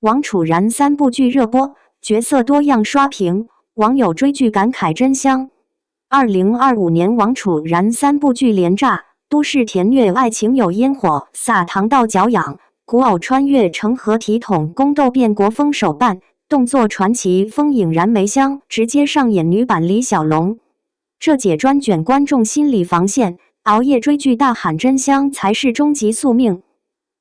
王楚然3部剧热播，角色多样刷屏，网友追剧感慨真香。2025年王楚然3部剧连炸，都市甜虐爱情有烟火，撒糖到脚痒，古偶穿越成何体统，宫斗变国风手办，动作传奇风影燃梅香，直接上演女版李小龙。这姐专卷观众心理防线，熬夜追剧大喊真香才是终极宿命。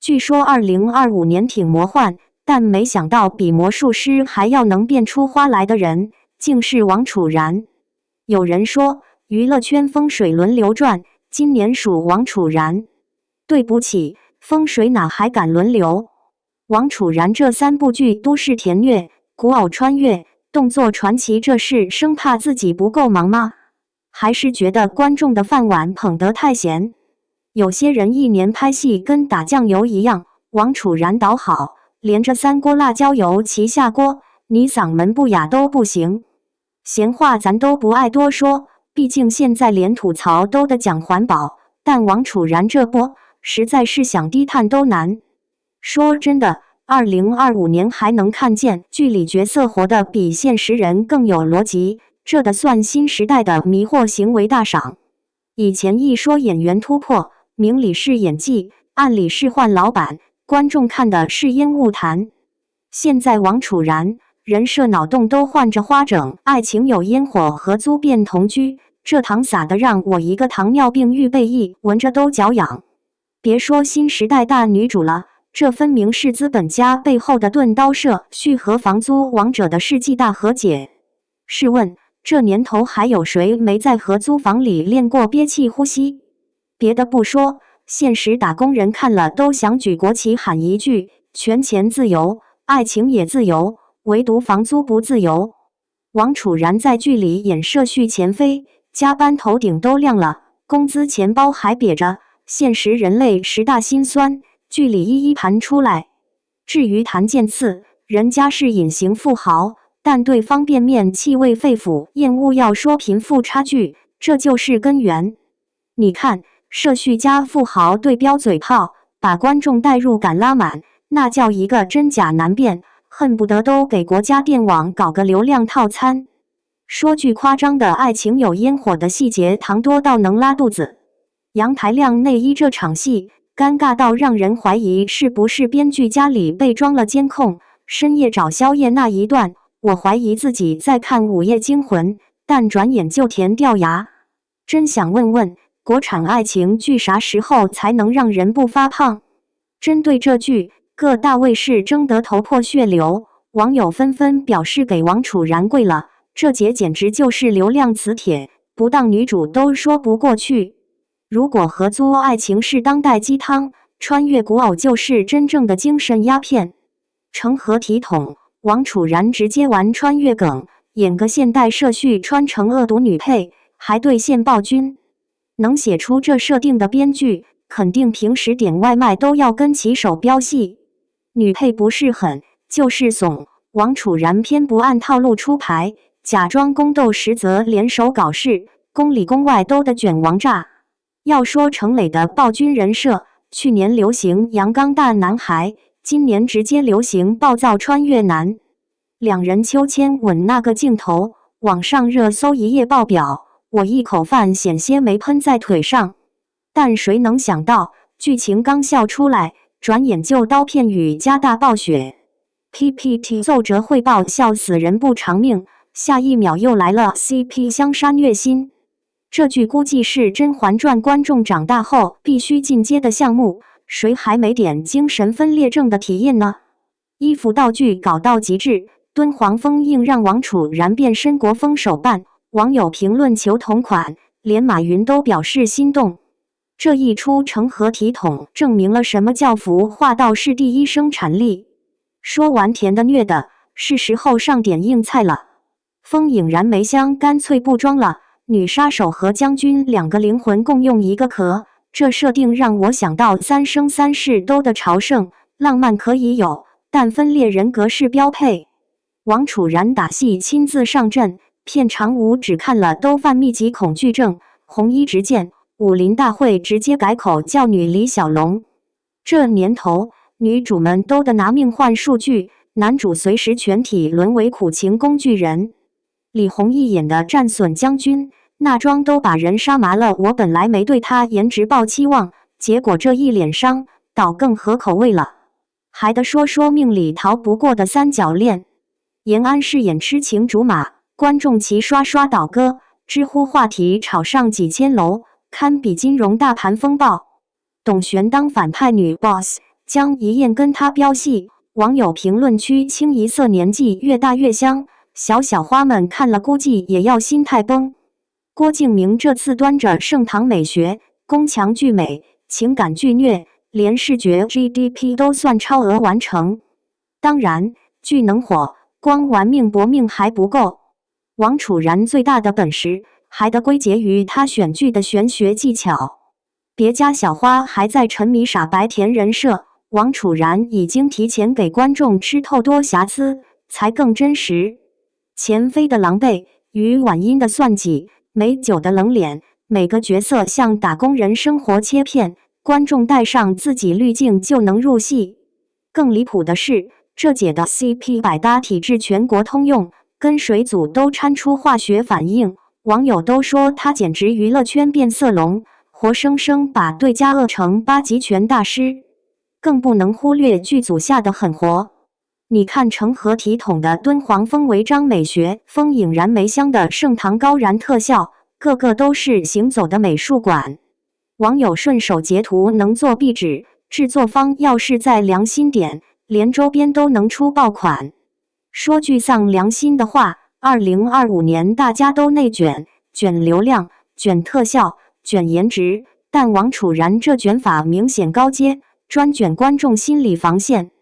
据说2025年挺魔幻，但没想到比魔术师还要能变出花来的人，竟是王楚然。有人说，娱乐圈风水轮流转，今年属王楚然。对不起，风水哪还敢轮流？王楚然这3部剧都市甜虐、古偶穿越、动作传奇，这是生怕自己不够忙吗？还是觉得观众的饭碗捧得太咸？有些人一年拍戏跟打酱油一样，王楚然导好，连着3锅辣椒油齐下锅，你嗓门不哑都不行。闲话咱都不爱多说，毕竟现在连吐槽都得讲环保，但王楚然这波实在是想低碳都难。说真的，2025年还能看见剧里角色活得比现实人更有逻辑，这得算新时代的迷惑行为大赏。以前一说演员突破，明里是演技，暗里是换老板，观众看的是烟雾弹。现在王楚然人设脑洞都换着花整，爱情有烟火，合租变同居，这糖撒的让我一个糖尿病预备役闻着都脚痒。别说新时代大女主了，这分明是资本家背后的钝刀社续和房租王者的世纪大和解。试问这年头还有谁没在合租房里练过憋气呼吸？别的不说，现实打工人看了都想举国旗喊一句：权钱自由，爱情也自由，唯独房租不自由。王楚然在剧里演社畜前妃，加班头顶都亮了，工资钱包还瘪着，现实人类10大辛酸，剧里一一盘出来。至于谭健次，人家是隐形富豪，但对方便面气味肺腑厌恶，要说贫富差距，这就是根源。你看，社畜加富豪对标嘴炮，把观众代入感拉满，那叫一个真假难辨，恨不得都给国家电网搞个流量套餐。说句夸张的，爱情有烟火的细节糖多到能拉肚子。阳台晾内衣这场戏，尴尬到让人怀疑是不是编剧家里被装了监控。深夜找宵夜那一段，我怀疑自己在看《午夜惊魂》，但转眼就甜掉牙。真想问问，国产爱情剧啥时候才能让人不发胖？针对这剧，各大卫视争得头破血流，网友纷纷表示给王楚然跪了，这姐简直就是流量磁铁，不当女主都说不过去。如果合租爱情是当代鸡汤，穿越古偶就是真正的精神鸦片。成何体统，王楚然直接玩穿越梗，演个现代社畜穿成恶毒女配，还兑现暴君。能写出这设定的编剧，肯定平时点外卖都要跟骑手飙戏。女配不是狠就是怂，王楚然偏不按套路出牌，假装宫斗，实则联手搞事，宫里宫外都得卷王炸。要说程磊的暴君人设，去年流行阳刚大男孩，今年直接流行暴躁穿越男。两人秋千吻那个镜头，网上热搜一夜爆表，我一口饭险些没喷在腿上。但谁能想到，剧情刚笑出来，转眼就刀片雨加大暴雪。PPT 奏折汇报笑死人不偿命，下一秒又来了 CP 相杀虐心。这剧估计是《甄嬛传》观众长大后必须进阶的项目，谁还没点精神分裂症的体验呢？衣服道具搞到极致，敦煌风硬让王楚然变身国风手办，网友评论求同款，连马云都表示心动。这一出成何体统，证明了什么叫服化道是第一生产力。说完甜的虐的，是时候上点硬菜了。风影燃梅香干脆不装了，女杀手和将军2个灵魂共用一个壳，这设定让我想到三生三世都的朝圣，浪漫可以有，但分裂人格是标配。王楚然打戏亲自上阵，片长5只看了都犯密集恐惧症，红衣执剑，武林大会直接改口叫女李小龙。这年头，女主们都得拿命换数据，男主随时全体沦为苦情工具人。李弘毅演的战损将军，那妆都把人杀麻了。我本来没对他颜值抱期望，结果这一脸伤，倒更合口味了。还得说说命里逃不过的三角恋。延安饰演痴情竹马，观众齐刷刷倒戈，知乎话题炒上几千楼，堪比金融大盘风暴。董璇当反派女 boss， 江一燕跟他飙戏，网友评论区清一色年纪越大越香，小花们看了估计也要心态崩。郭敬明这次端着盛唐美学，宫墙巨美，情感巨虐，连视觉 GDP 都算超额完成。当然，剧能火，光玩命搏命还不够。王楚然最大的本事，还得归结于他选剧的玄学技巧。别家小花还在沉迷傻白甜人设，王楚然已经提前给观众吃透多瑕疵，才更真实。钱飞的狼狈，于婉英的算计，美九的冷脸，每个角色像打工人生活切片，观众带上自己滤镜就能入戏。更离谱的是，这姐的 CP 百搭体质全国通用，跟水组都掺出化学反应，网友都说她简直娱乐圈变色龙，活生生把对家饿成8极拳大师。更不能忽略剧组下的狠活。你看成何体统的敦煌风违章美学，风影燃梅香的盛唐高燃特效，个个都是行走的美术馆。网友顺手截图能做壁纸，制作方要是再良心点，连周边都能出爆款。说句丧良心的话，2025年大家都内卷，卷流量，卷特效，卷颜值，但王楚然这卷法明显高阶，专卷观众心理防线。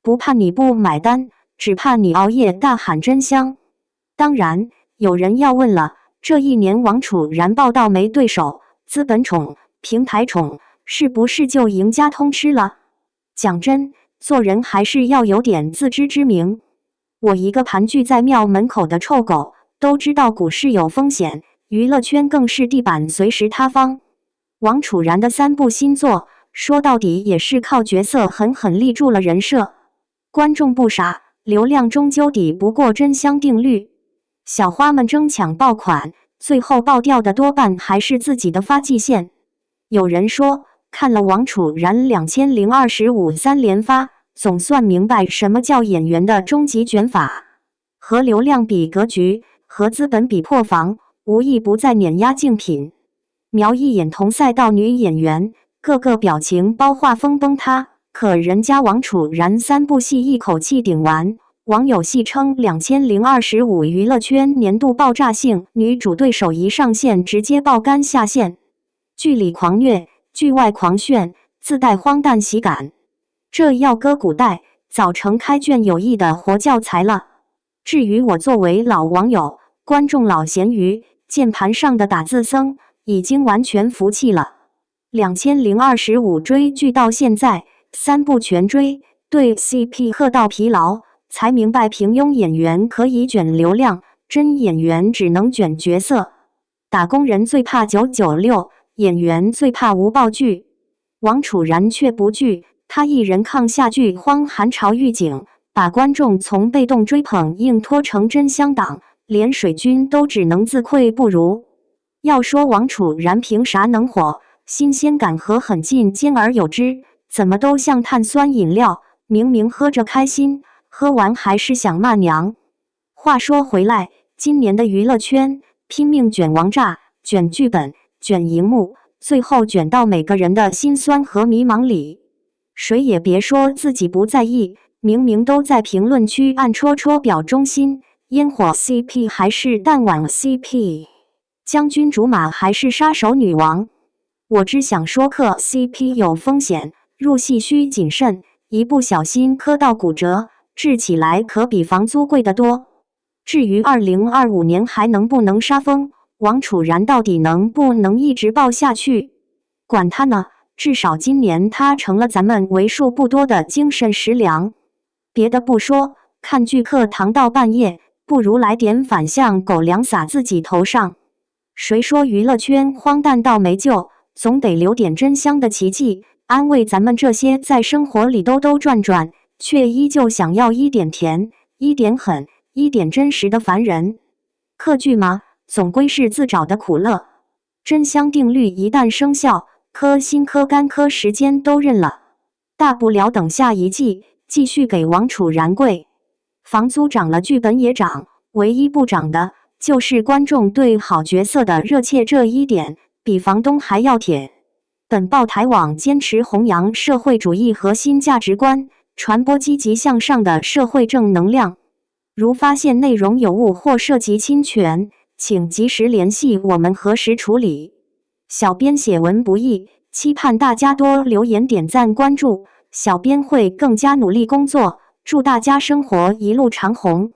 不怕你不买单，只怕你熬夜大喊真香。当然，有人要问了，这一年王楚然报道没对手，资本宠、平台宠，是不是就赢家通吃了？讲真，做人还是要有点自知之明。我一个盘踞在庙门口的臭狗，都知道股市有风险，娱乐圈更是地板随时塌方。王楚然的3部新作，说到底也是靠角色狠狠立住了人设。观众不傻，流量终究抵不过真香定律。小花们争抢爆款，最后爆掉的多半还是自己的发际线。有人说，看了王楚然2025 3连发，总算明白什么叫演员的终极卷法。和流量比格局，和资本比破防，无一不在碾压竞品。瞄一眼同赛道女演员，个个表情包画风崩塌。可人家王楚然3部戏一口气顶完，网友戏称2025娱乐圈年度爆炸性，女主对手一上线直接爆肝下线，剧里狂虐，剧外狂炫，自带荒诞喜感。这要搁古代，早成开卷有益的活教材了。至于我作为老网友，观众老咸鱼，键盘上的打字僧，已经完全服气了。2025追剧到现在，3部全追，对 CP 喝到疲劳，才明白平庸演员可以卷流量，真演员只能卷角色。打工人最怕996，演员最怕无爆剧。王楚然却不惧，他一人抗下剧荒寒潮预警，把观众从被动追捧硬拖成真香党，连水军都只能自愧不如。要说王楚然凭啥能火，新鲜感和狠劲兼而有之，怎么都像碳酸饮料，明明喝着开心，喝完还是想骂娘。话说回来，今年的娱乐圈拼命卷王炸，卷剧本，卷荧幕，最后卷到每个人的心酸和迷茫里。谁也别说自己不在意，明明都在评论区暗戳戳表忠心，烟火 CP 还是弹碗 CP， 将军竹马还是杀手女王。我只想说磕 CP 有风险，入戏需谨慎，一不小心磕到骨折，治起来可比房租贵得多。至于2025年还能不能杀疯，王楚然到底能不能一直爆下去？管他呢，至少今年他成了咱们为数不多的精神食粮。别的不说，看剧课堂到半夜，不如来点反向狗粮撒自己头上。谁说娱乐圈荒诞到没救，总得留点真香的奇迹，安慰咱们这些在生活里兜兜转转、却依旧想要一点甜、一点狠、一点真实的烦人。克剧吗？总归是自找的苦乐。真香定律一旦生效，磕心磕肝磕时间都认了，大不了等下一季继续给王楚然跪。房租涨了，剧本也涨，唯一不涨的就是观众对好角色的热切，这一点比房东还要铁。本报台网坚持弘扬社会主义核心价值观，传播积极向上的社会正能量。如发现内容有误或涉及侵权，请及时联系我们核实处理。小编写文不易，期盼大家多留言、点赞、关注，小编会更加努力工作。祝大家生活一路长虹。